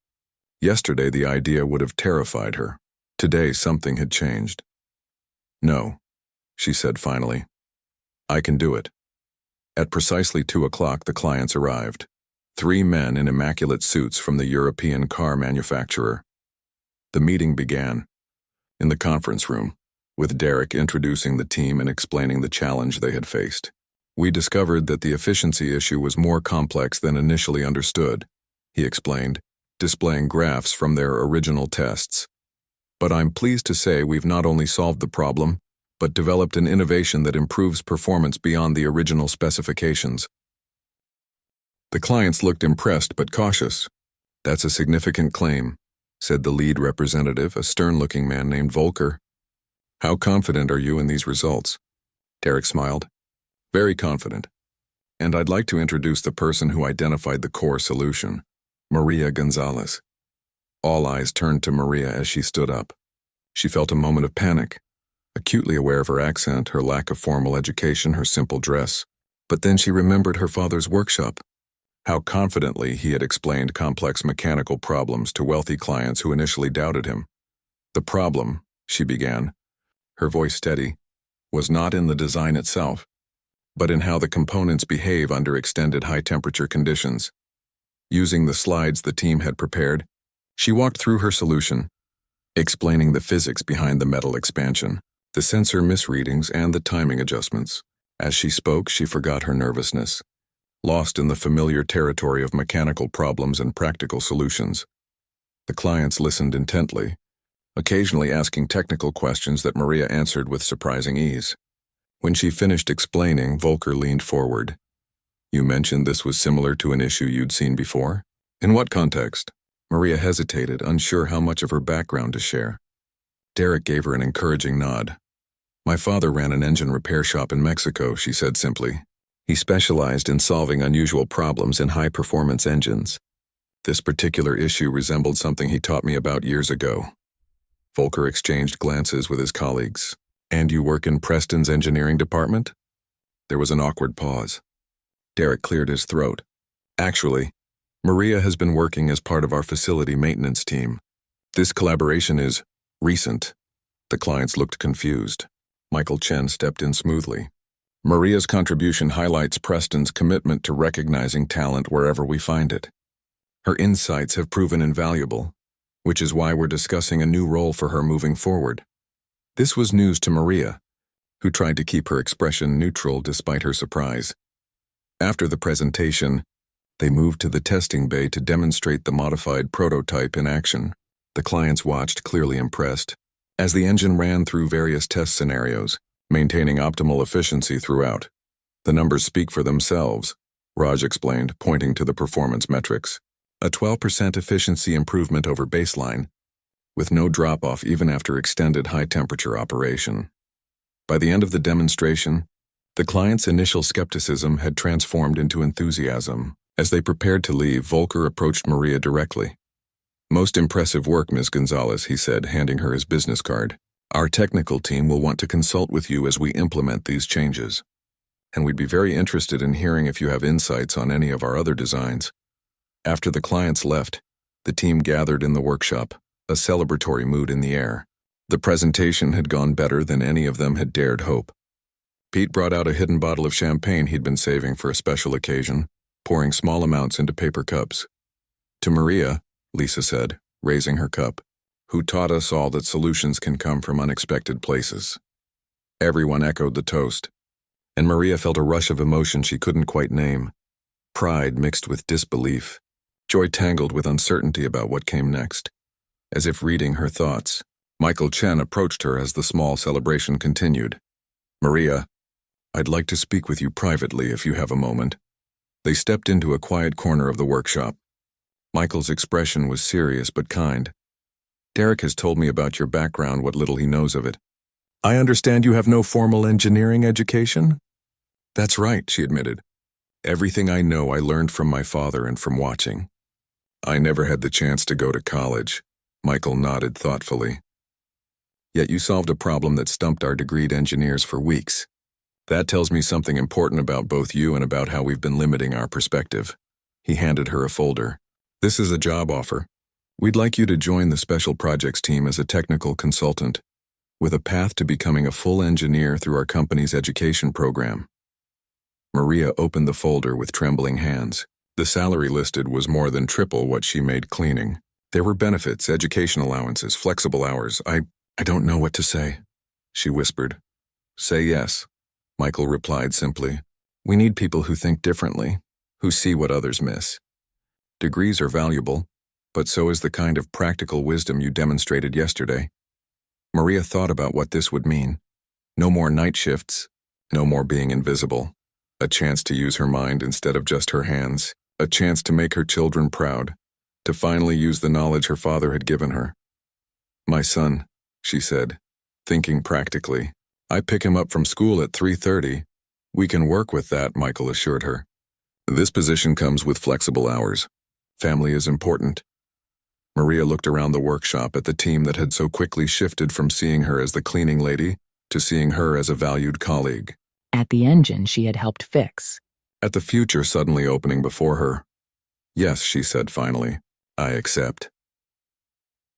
Yesterday the idea would have terrified her. Today something had changed. "No," she said finally. "I can do it." At precisely 2 o'clock the clients arrived. 3 men in immaculate suits from the European car manufacturer. The meeting began in the conference room, with Derek introducing the team and explaining the challenge they had faced. "We discovered that the efficiency issue was more complex than initially understood," he explained, displaying graphs from their original tests. "But I'm pleased to say we've not only solved the problem, but developed an innovation that improves performance beyond the original specifications." The clients looked impressed but cautious. "That's a significant claim," said the lead representative, a stern-looking man named Volker. "How confident are you in these results?" Derek smiled. "Very confident. And I'd like to introduce the person who identified the core solution, Maria Gonzalez." All eyes turned to Maria as she stood up. She felt a moment of panic, acutely aware of her accent, her lack of formal education, her simple dress. But then she remembered her father's workshop, how confidently he had explained complex mechanical problems to wealthy clients who initially doubted him. "The problem," she began, her voice steady, "was not in the design itself, but in how the components behave under extended high-temperature conditions." Using the slides the team had prepared, she walked through her solution, explaining the physics behind the metal expansion, the sensor misreadings, and the timing adjustments. As she spoke, she forgot her nervousness, lost in the familiar territory of mechanical problems and practical solutions. The clients listened intently, occasionally asking technical questions that Maria answered with surprising ease. When she finished explaining, Volker leaned forward. "You mentioned this was similar to an issue you'd seen before? In what context?" Maria hesitated, unsure how much of her background to share. Derek gave her an encouraging nod. "My father ran an engine repair shop in Mexico," she said simply. "He specialized in solving unusual problems in high-performance engines. This particular issue resembled something he taught me about years ago." Volker exchanged glances with his colleagues. "And you work in Preston's engineering department?" There was an awkward pause. Derek cleared his throat. "Actually, Maria has been working as part of our facility maintenance team. This collaboration is recent." The clients looked confused. Michael Chen stepped in smoothly. "Maria's contribution highlights Preston's commitment to recognizing talent wherever we find it. Her insights have proven invaluable, which is why we're discussing a new role for her moving forward." This was news to Maria, who tried to keep her expression neutral despite her surprise. After the presentation, they moved to the testing bay to demonstrate the modified prototype in action. The clients watched, clearly impressed, As the engine ran through various test scenarios, maintaining optimal efficiency throughout. The numbers speak for themselves, Raj explained, pointing to the performance metrics. A 12% efficiency improvement over baseline, with no drop-off even after extended high-temperature operation. By the end of the demonstration, the client's initial skepticism had transformed into enthusiasm. As they prepared to leave, Volker approached Maria directly. "Most impressive work, Ms. Gonzalez," he said, handing her his business card. "Our technical team will want to consult with you as we implement these changes. And we'd be very interested in hearing if you have insights on any of our other designs." After the clients left, the team gathered in the workshop, a celebratory mood in the air. The presentation had gone better than any of them had dared hope. Pete brought out a hidden bottle of champagne he'd been saving for a special occasion, pouring small amounts into paper cups. "To Maria," Lisa said, raising her cup, "who taught us all that solutions can come from unexpected places." Everyone echoed the toast, and Maria felt a rush of emotion she couldn't quite name. Pride mixed with disbelief, joy tangled with uncertainty about what came next. As if reading her thoughts, Michael Chen approached her as the small celebration continued. "Maria, I'd like to speak with you privately if you have a moment." They stepped into a quiet corner of the workshop. Michael's expression was serious but kind. "Derek has told me about your background, what little he knows of it. I understand you have no formal engineering education?" "That's right," she admitted. "Everything I know I learned from my father and from watching." "I never had the chance to go to college," Michael nodded thoughtfully. "Yet you solved a problem that stumped our degreed engineers for weeks. That tells me something important about both you and about how we've been limiting our perspective." He handed her a folder. "This is a job offer. We'd like you to join the special projects team as a technical consultant, with a path to becoming a full engineer through our company's education program." Maria opened the folder with trembling hands. The salary listed was more than triple what she made cleaning. There were benefits, education allowances, flexible hours. I don't know what to say," she whispered. "Say yes," Michael replied simply. "We need people who think differently, who see what others miss. Degrees are valuable, but so is the kind of practical wisdom you demonstrated yesterday." Maria thought about what this would mean. No more night shifts, no more being invisible. A chance to use her mind instead of just her hands. A chance to make her children proud. To finally use the knowledge her father had given her. "My son," she said, thinking practically. "I pick him up from school at 3:30. "We can work with that," Michael assured her. "This position comes with flexible hours. Family is important." Maria looked around the workshop at the team that had so quickly shifted from seeing her as the cleaning lady to seeing her as a valued colleague. At the engine she had helped fix. At the future suddenly opening before her. "Yes," she said finally, "I accept."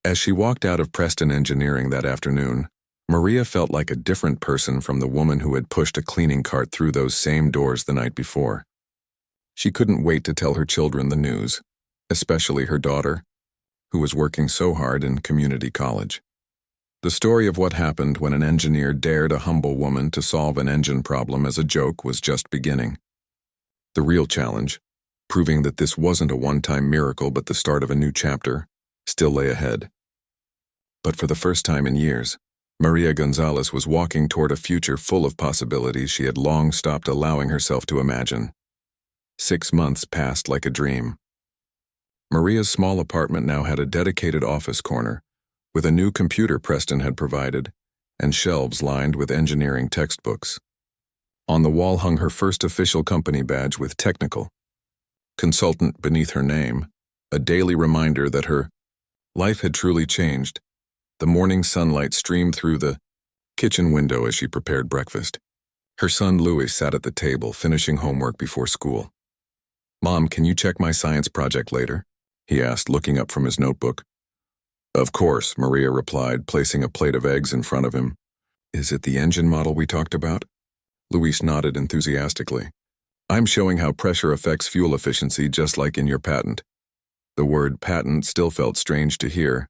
As she walked out of Preston Engineering that afternoon, Maria felt like a different person from the woman who had pushed a cleaning cart through those same doors the night before. She couldn't wait to tell her children the news, especially her daughter, who was working so hard in community college. The story of what happened when an engineer dared a humble woman to solve an engine problem as a joke was just beginning. The real challenge, proving that this wasn't a one-time miracle but the start of a new chapter, still lay ahead. But for the first time in years, Maria Gonzalez was walking toward a future full of possibilities she had long stopped allowing herself to imagine. 6 months passed like a dream. Maria's small apartment now had a dedicated office corner, with a new computer Preston had provided, and shelves lined with engineering textbooks. On the wall hung her first official company badge with technical consultant beneath her name, a daily reminder that her life had truly changed. The morning sunlight streamed through the kitchen window as she prepared breakfast. Her son Louis sat at the table, finishing homework before school. "Mom, can you check my science project later?" he asked, looking up from his notebook. "Of course," Maria replied, placing a plate of eggs in front of him. "Is it the engine model we talked about?" Louis nodded enthusiastically. "I'm showing how pressure affects fuel efficiency just like in your patent." The word patent still felt strange to hear.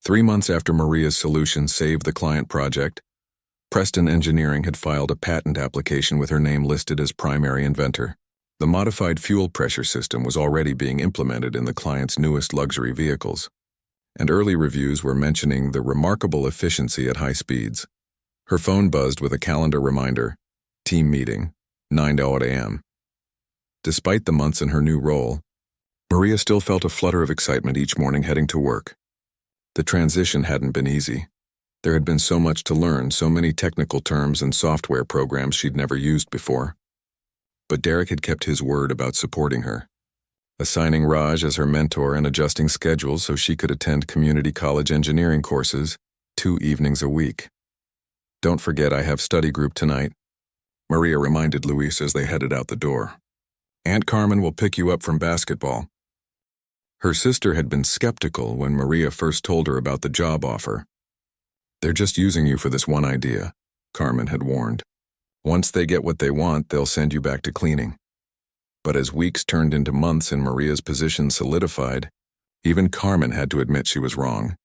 3 months after Maria's solution saved the client project, Preston Engineering had filed a patent application with her name listed as primary inventor. The modified fuel pressure system was already being implemented in the client's newest luxury vehicles. and early reviews were mentioning the remarkable efficiency at high speeds. Her phone buzzed with a calendar reminder, team meeting, 9:00 a.m. Despite the months in her new role, Maria still felt a flutter of excitement each morning heading to work. The transition hadn't been easy. There had been so much to learn, so many technical terms and software programs she'd never used before. But Derek had kept his word about supporting her, assigning Raj as her mentor and adjusting schedules so she could attend community college engineering courses 2 evenings a week. "Don't forget I have study group tonight," Maria reminded Luis as they headed out the door. "Aunt Carmen will pick you up from basketball." Her sister had been skeptical when Maria first told her about the job offer. "They're just using you for this one idea," Carmen had warned. "Once they get what they want, they'll send you back to cleaning." But as weeks turned into months and Maria's position solidified, even Carmen had to admit she was wrong.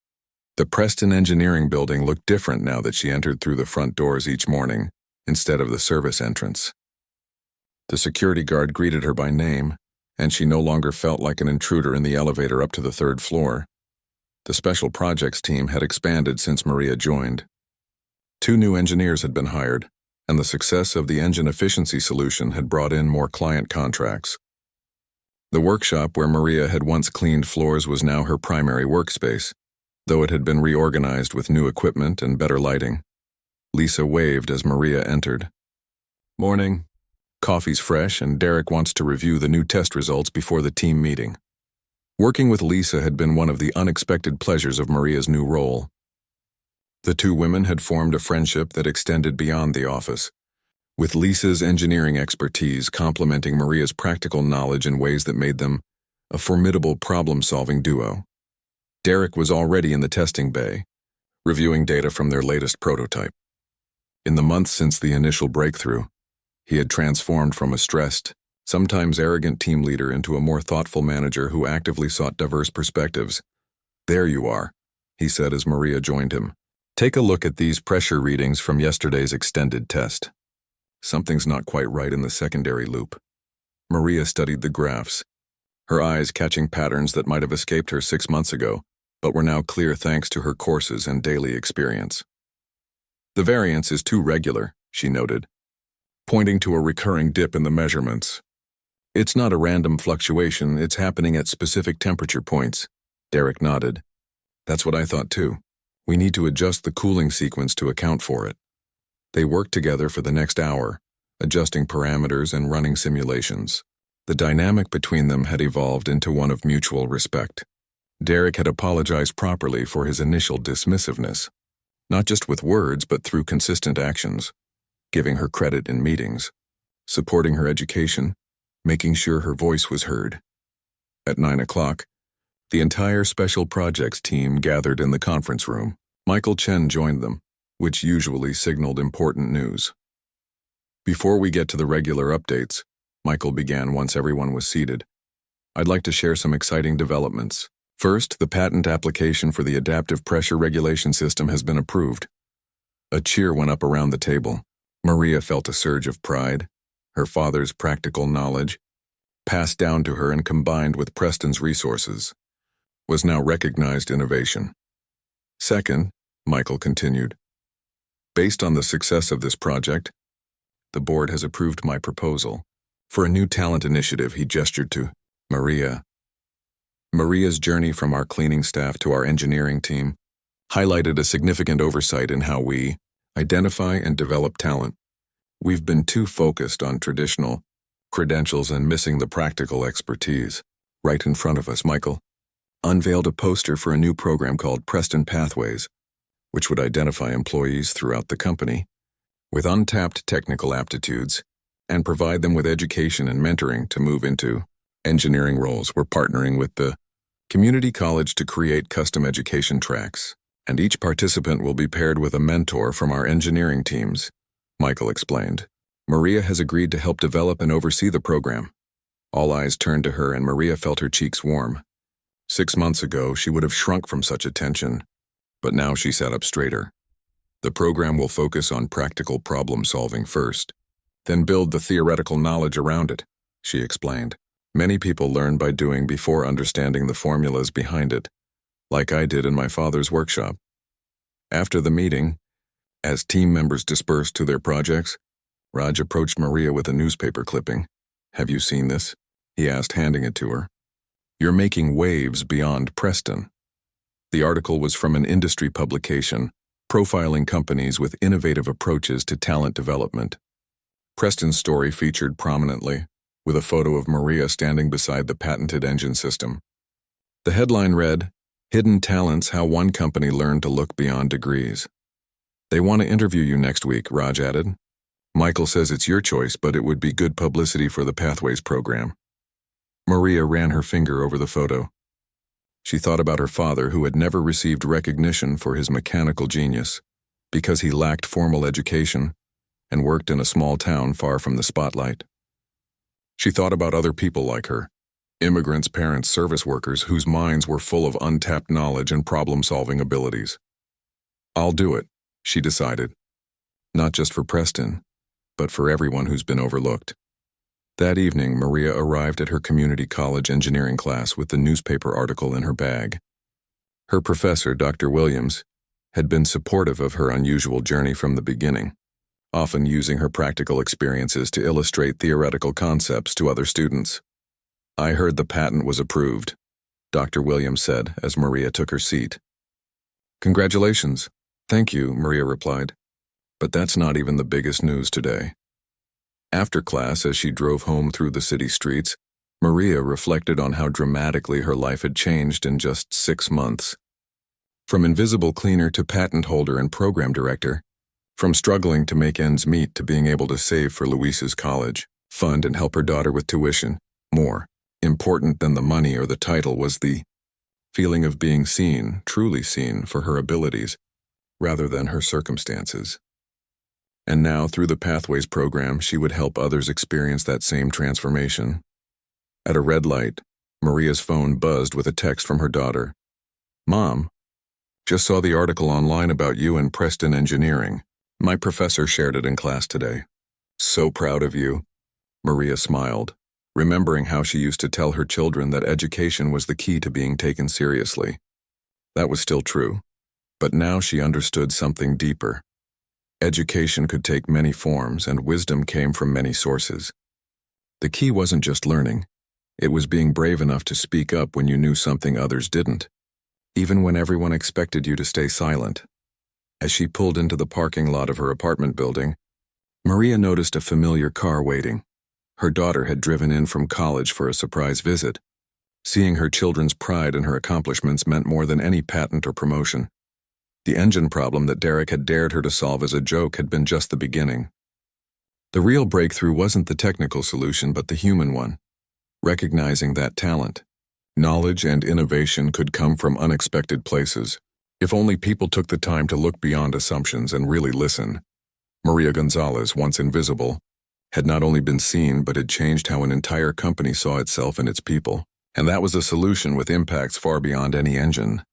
The Preston Engineering building looked different now that she entered through the front doors each morning, instead of the service entrance. The security guard greeted her by name, and she no longer felt like an intruder in the elevator up to the 3rd floor. The special projects team had expanded since Maria joined. 2 new engineers had been hired, and the success of the engine efficiency solution had brought in more client contracts. The workshop where Maria had once cleaned floors was now her primary workspace, though it had been reorganized with new equipment and better lighting. Lisa waved as Maria entered. "Morning. Coffee's fresh and Derek wants to review the new test results before the team meeting." Working with Lisa had been one of the unexpected pleasures of Maria's new role. The 2 women had formed a friendship that extended beyond the office, with Lisa's engineering expertise complementing Maria's practical knowledge in ways that made them a formidable problem-solving duo. Derek was already in the testing bay, reviewing data from their latest prototype. In the months since the initial breakthrough, he had transformed from a stressed, sometimes arrogant team leader into a more thoughtful manager who actively sought diverse perspectives. "There you are," he said as Maria joined him. "Take a look at these pressure readings from yesterday's extended test. Something's not quite right in the secondary loop." Maria studied the graphs, her eyes catching patterns that might have escaped her 6 months ago, but were now clear thanks to her courses and daily experience. "The variance is too regular," she noted, pointing to a recurring dip in the measurements. "It's not a random fluctuation, it's happening at specific temperature points." Derek nodded. "That's what I thought too. We need to adjust the cooling sequence to account for it." They worked together for the next hour, adjusting parameters and running simulations. The dynamic between them had evolved into one of mutual respect. Derek had apologized properly for his initial dismissiveness, not just with words but through consistent actions, giving her credit in meetings, supporting her education, making sure her voice was heard. At 9 o'clock, the entire special projects team gathered in the conference room. Michael Chen joined them, which usually signaled important news. "Before we get to the regular updates," Michael began once everyone was seated, "I'd like to share some exciting developments. First, the patent application for the adaptive pressure regulation system has been approved." A cheer went up around the table. Maria felt a surge of pride. Her father's practical knowledge, passed down to her and combined with Preston's resources, was now recognized innovation. "Second," Michael continued, "based on the success of this project, the board has approved my proposal for a new talent initiative." He gestured to Maria. Maria's journey from our cleaning staff to our engineering team highlighted a significant oversight in how we identify and develop talent. "We've been too focused on traditional credentials and missing the practical expertise." Right in front of us, Michael unveiled a poster for a new program called Preston Pathways, which would identify employees throughout the company with untapped technical aptitudes and provide them with education and mentoring to move into engineering roles. We're partnering with the community college to create custom education tracks, and each participant will be paired with a mentor from our engineering teams, Michael explained. Maria has agreed to help develop and oversee the program. All eyes turned to her and Maria felt her cheeks warm. 6 months ago, she would have shrunk from such attention, but now she sat up straighter. "The program will focus on practical problem solving first, then build the theoretical knowledge around it," she explained. "Many people learn by doing before understanding the formulas behind it. like I did in my father's workshop. After the meeting, as team members dispersed to their projects, Raj approached Maria with a newspaper clipping. "Have you seen this?" he asked, handing it to her. "You're making waves beyond Preston." The article was from an industry publication, profiling companies with innovative approaches to talent development. Preston's story featured prominently, with a photo of Maria standing beside the patented engine system. The headline read, "Hidden Talents: How One Company Learned to Look Beyond Degrees." "They want to interview you next week," Raj added. "Michael says it's your choice, but it would be good publicity for the Pathways program." Maria ran her finger over the photo. She thought about her father, who had never received recognition for his mechanical genius, because he lacked formal education and worked in a small town far from the spotlight. She thought about other people like her, immigrants' parents, service workers whose minds were full of untapped knowledge and problem-solving abilities. "I'll do it," she decided. Not just for Preston, but for everyone who's been overlooked. That evening, Maria arrived at her community college engineering class with the newspaper article in her bag. Her professor, Dr. Williams, had been supportive of her unusual journey from the beginning, often using her practical experiences to illustrate theoretical concepts to other students. "I heard the patent was approved," Dr. Williams said as Maria took her seat. "Congratulations." "Thank you," Maria replied. "But that's not even the biggest news today." After class, as she drove home through the city streets, Maria reflected on how dramatically her life had changed in just 6 months. From invisible cleaner to patent holder and program director, from struggling to make ends meet to being able to save for Luisa's college, fund and help her daughter with tuition. More important than the money or the title was the feeling of being seen, truly seen, for her abilities, rather than her circumstances. And now, through the Pathways program, she would help others experience that same transformation. At a red light, Maria's phone buzzed with a text from her daughter. "Mom, just saw the article online about you and Preston Engineering. My professor shared it in class today. So proud of you." Maria smiled, remembering how she used to tell her children that education was the key to being taken seriously. That was still true, but now she understood something deeper. Education could take many forms, and wisdom came from many sources. The key wasn't just learning. It was being brave enough to speak up when you knew something others didn't, even when everyone expected you to stay silent. As she pulled into the parking lot of her apartment building, Maria noticed a familiar car waiting. Her daughter had driven in from college for a surprise visit. Seeing her children's pride in her accomplishments meant more than any patent or promotion. The engine problem that Derek had dared her to solve as a joke had been just the beginning. The real breakthrough wasn't the technical solution, but the human one. Recognizing that talent, knowledge, and innovation could come from unexpected places, if only people took the time to look beyond assumptions and really listen. Maria Gonzalez, once invisible, had not only been seen but had changed how an entire company saw itself and its people. And that was a solution with impacts far beyond any engine.